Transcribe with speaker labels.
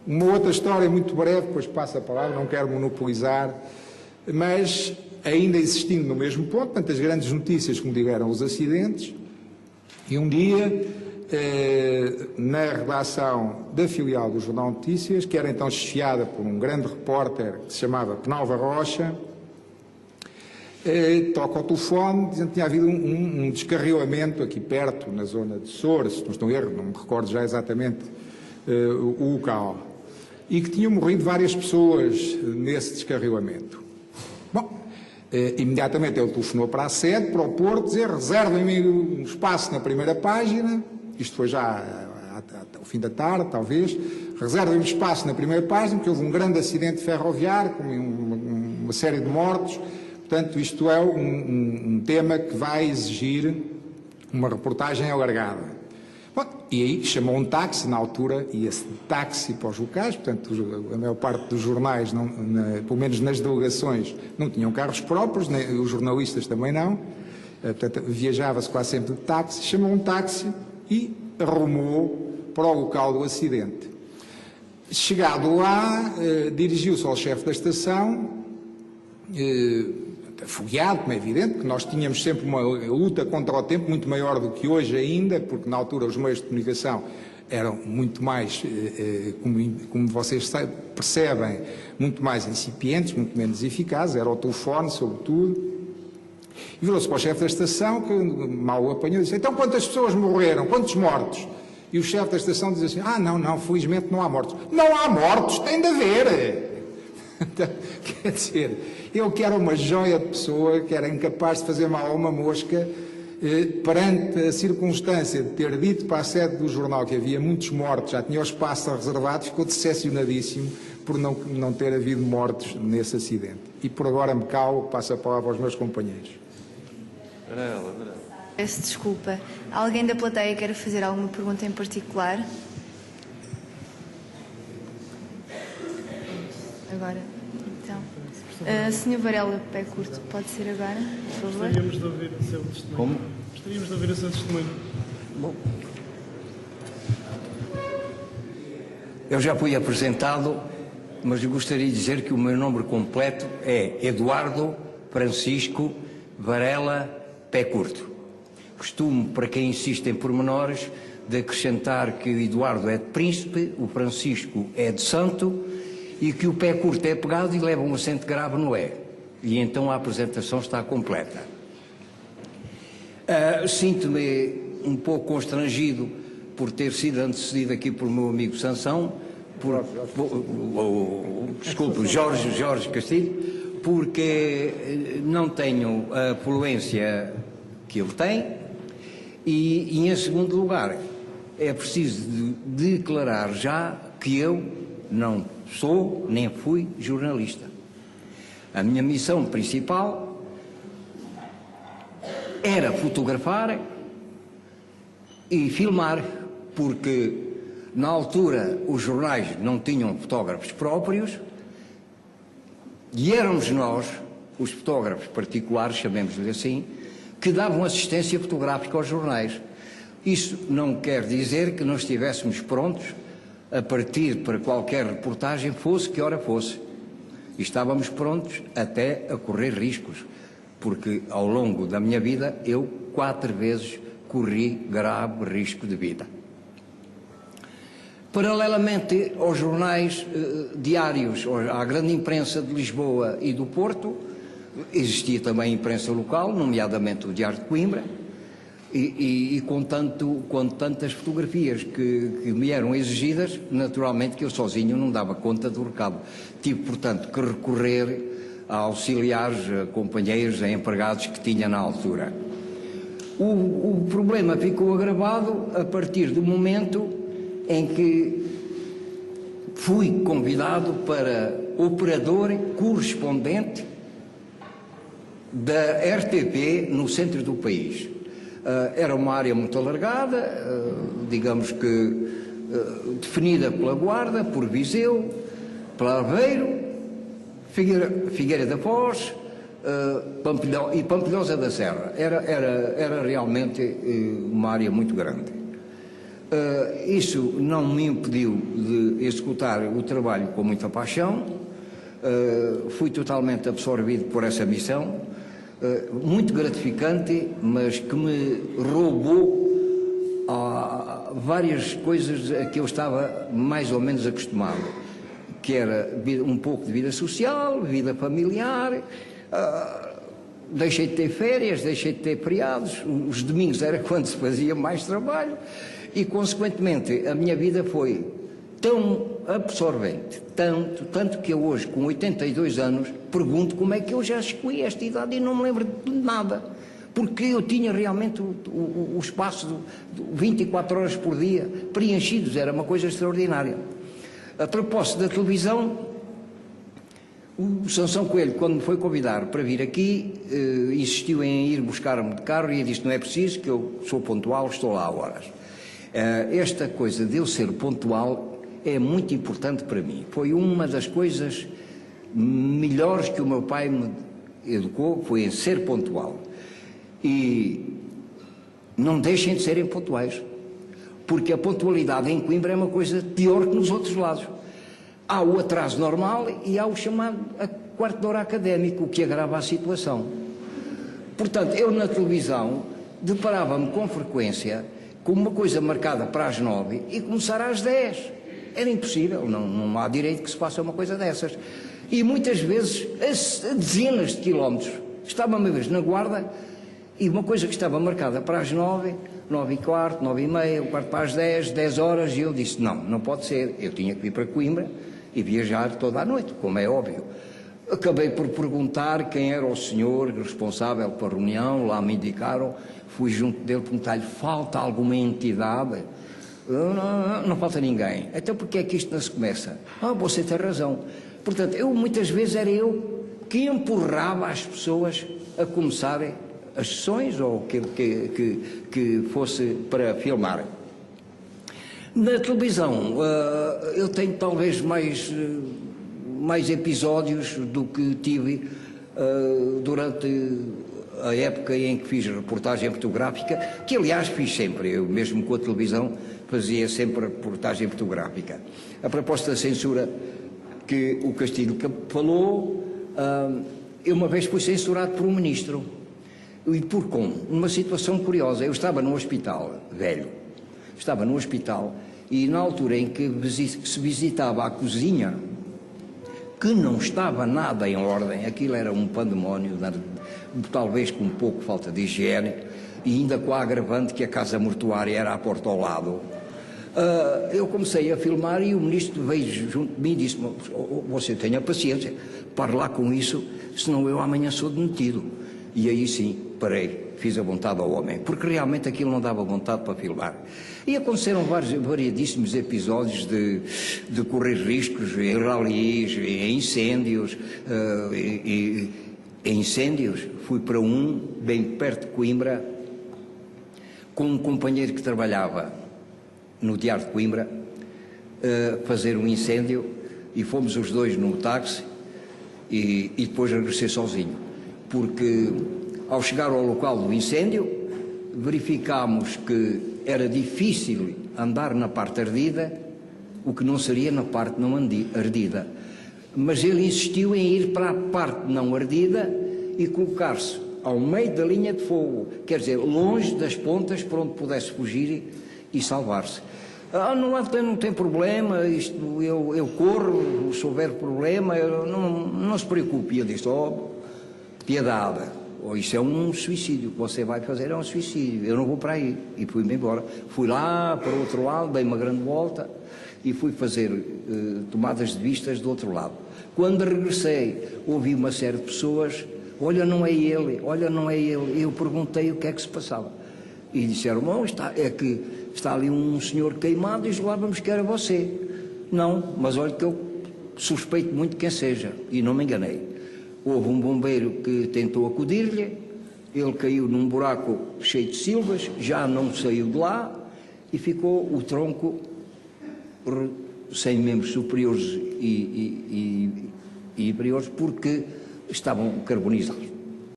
Speaker 1: Uma outra história muito breve, depois passo a palavra, não quero monopolizar, mas ainda existindo no mesmo ponto, portanto, as grandes notícias, como digo, eram os acidentes, e um dia, na redação da filial do Jornal Notícias, que era então chefiada por um grande repórter que se chamava Penalva Rocha, toca ao telefone, dizendo que tinha havido um descarrilamento aqui perto, na zona de Soura, se não estou em erro, não me recordo já exatamente o local, e que tinham morrido várias pessoas nesse descarrilamento. Bom, imediatamente ele telefonou para a sede, para o Porto, dizer: reservem-me um espaço na primeira página, isto foi já ao fim da tarde, talvez, reservem-me espaço na primeira página, porque houve um grande acidente ferroviário, com uma série de mortos. Portanto, isto é um tema que vai exigir uma reportagem alargada. Bom, e aí chamou um táxi, na altura ia-se de táxi para os locais, portanto, a maior parte dos jornais, pelo menos nas delegações, não tinham carros próprios, nem, os jornalistas também não, portanto, viajava-se quase sempre de táxi, chamou um táxi e arrumou para o local do acidente. Chegado lá, dirigiu-se ao chefe da estação, afogueado, como é evidente, que nós tínhamos sempre uma luta contra o tempo muito maior do que hoje ainda, porque na altura os meios de comunicação eram muito mais, como vocês percebem, muito mais incipientes, muito menos eficazes, era o telefone, sobretudo. E virou-se para o chefe da estação, que mal o apanhou, e disse: então quantas pessoas morreram? Quantos mortos? E o chefe da estação diz assim: não, felizmente não há mortos. Não há mortos, tem de haver! Então, quer dizer, eu que era uma joia de pessoa, que era incapaz de fazer mal a uma mosca, perante a circunstância de ter dito para a sede do jornal que havia muitos mortos, já tinha o espaço reservado, ficou decepcionadíssimo por não ter havido mortos nesse acidente. E por agora me calo, passo a palavra aos meus companheiros.
Speaker 2: Peço desculpa. Alguém da plateia quer fazer alguma pergunta em particular? Agora, então. Sr. Varela, pé curto, pode ser agora, por favor?
Speaker 3: Gostaríamos de ouvir o seu testemunho.
Speaker 4: Como?
Speaker 3: Gostaríamos de ouvir o seu testemunho.
Speaker 4: Bom, eu já fui apresentado, mas eu gostaria de dizer que o meu nome completo é Eduardo Francisco Varela Pé Curto. Costumo, para quem insiste em pormenores, de acrescentar que o Eduardo é de Príncipe, o Francisco é de Santo, e que o pé curto é pegado e leva um acento grave no E. E então a apresentação está completa. Sinto-me um pouco constrangido por ter sido antecedido aqui por meu amigo Sansão, desculpe, Jorge Castilho, porque não tenho a fluência que ele tem e em segundo lugar, é preciso declarar já que eu não sou nem fui jornalista. A minha missão principal era fotografar e filmar, porque na altura os jornais não tinham fotógrafos próprios e éramos nós, os fotógrafos particulares, chamemos-lhe assim, que davam assistência fotográfica aos jornais. Isso não quer dizer que não estivéssemos prontos a partir para qualquer reportagem, fosse que hora fosse. E estávamos prontos até a correr riscos, porque ao longo da minha vida eu 4 vezes corri grave risco de vida. Paralelamente aos jornais diários, à grande imprensa de Lisboa e do Porto, existia também a imprensa local, nomeadamente o Diário de Coimbra, e com tantas fotografias que me eram exigidas, naturalmente que eu sozinho não dava conta do recado. Tive, portanto, que recorrer a auxiliares, a companheiros, a empregados que tinha na altura. O problema ficou agravado a partir do momento em que fui convidado para operador correspondente da RTP no centro do país. Era uma área muito alargada, digamos que definida pela Guarda, por Viseu, pela Aveiro, Figueira da Foz e Pampilhosa da Serra. Era realmente uma área muito grande. Isso não me impediu de executar o trabalho com muita paixão. Fui totalmente absorvido por essa missão, muito gratificante, mas que me roubou várias coisas a que eu estava mais ou menos acostumado, que era um pouco de vida social, vida familiar. Deixei de ter férias, deixei de ter feriados, os domingos era quando se fazia mais trabalho e, consequentemente, a minha vida foi tão absorvente, tanto que eu hoje, com 82 anos, pergunto como é que eu já cheguei a esta idade e não me lembro de nada, porque eu tinha realmente o espaço de 24 horas por dia preenchidos, era uma coisa extraordinária. A propósito da televisão, o Sansão Coelho, quando me foi convidar para vir aqui, insistiu em ir buscar-me de carro e eu disse: não é preciso, que eu sou pontual, estou lá a horas. Esta coisa de eu ser pontual é muito importante para mim. Foi uma das coisas melhores que o meu pai me educou, foi em ser pontual. E não deixem de serem pontuais, porque a pontualidade em Coimbra é uma coisa pior que nos outros lados. Há o atraso normal e há o chamado quarto de hora académico, o que agrava a situação. Portanto, eu na televisão deparava-me com frequência com uma coisa marcada para as 9 e começar às 10. Era impossível, não há direito que se faça uma coisa dessas. E muitas vezes, a dezenas de quilómetros, estava uma vez na Guarda e uma coisa que estava marcada para as 9, 9h15, 9h30, um quarto para as 10, 10 horas, e eu disse: não pode ser, eu tinha que vir para Coimbra e viajar toda a noite, como é óbvio. Acabei por perguntar quem era o senhor responsável pela reunião, lá me indicaram, fui junto dele perguntar-lhe: falta alguma entidade? Não falta ninguém. Então porquê é que isto não se começa? Você tem razão. Portanto, muitas vezes era eu que empurrava as pessoas a começarem as sessões ou que fosse para filmar. Na televisão, eu tenho talvez mais episódios do que tive durante a época em que fiz reportagem fotográfica, que aliás fiz sempre, eu mesmo com a televisão fazia sempre reportagem fotográfica. A proposta da censura que o Castilho falou, eu uma vez fui censurado por um ministro. E por como? Numa situação curiosa. Eu estava no hospital, velho, estava no hospital, e na altura em que se visitava a cozinha, que não estava nada em ordem, aquilo era um pandemónio, talvez com um pouco falta de higiene, e ainda com a agravante que a casa mortuária era à porta ao lado. Eu comecei a filmar e o ministro veio junto de mim e disse: você tenha paciência, pare lá com isso, senão eu amanhã sou demitido. E aí sim, parei, fiz a vontade ao homem, porque realmente aquilo não dava vontade para filmar. E aconteceram variedíssimos episódios de correr riscos em ralis, em incêndios. Em incêndios, fui para um, bem perto de Coimbra, com um companheiro que trabalhava no Diário de Coimbra, fazer um incêndio, e fomos os dois no táxi, e depois regressei sozinho, porque ao chegar ao local do incêndio verificámos que era difícil andar na parte ardida, o que não seria na parte não ardida, mas ele insistiu em ir para a parte não ardida e colocar-se ao meio da linha de fogo, quer dizer, longe das pontas por onde pudesse fugir e salvar-se. Não tem problema, eu corro, se houver problema, não se preocupe. E eu disse: piedade, isso é um suicídio, o que você vai fazer é um suicídio, eu não vou para aí. E fui-me embora. Fui lá para o outro lado, dei uma grande volta e fui fazer tomadas de vistas do outro lado. Quando regressei, ouvi uma série de pessoas: olha, não é ele, olha, não é ele. Eu perguntei o que é que se passava. E disseram: está ali um senhor queimado e julgávamos que era você. Não, mas olha que eu suspeito muito quem seja, e não me enganei. Houve um bombeiro que tentou acudir-lhe, ele caiu num buraco cheio de silvas, já não saiu de lá e ficou o tronco sem membros superiores e inferiores, porque estavam carbonizados.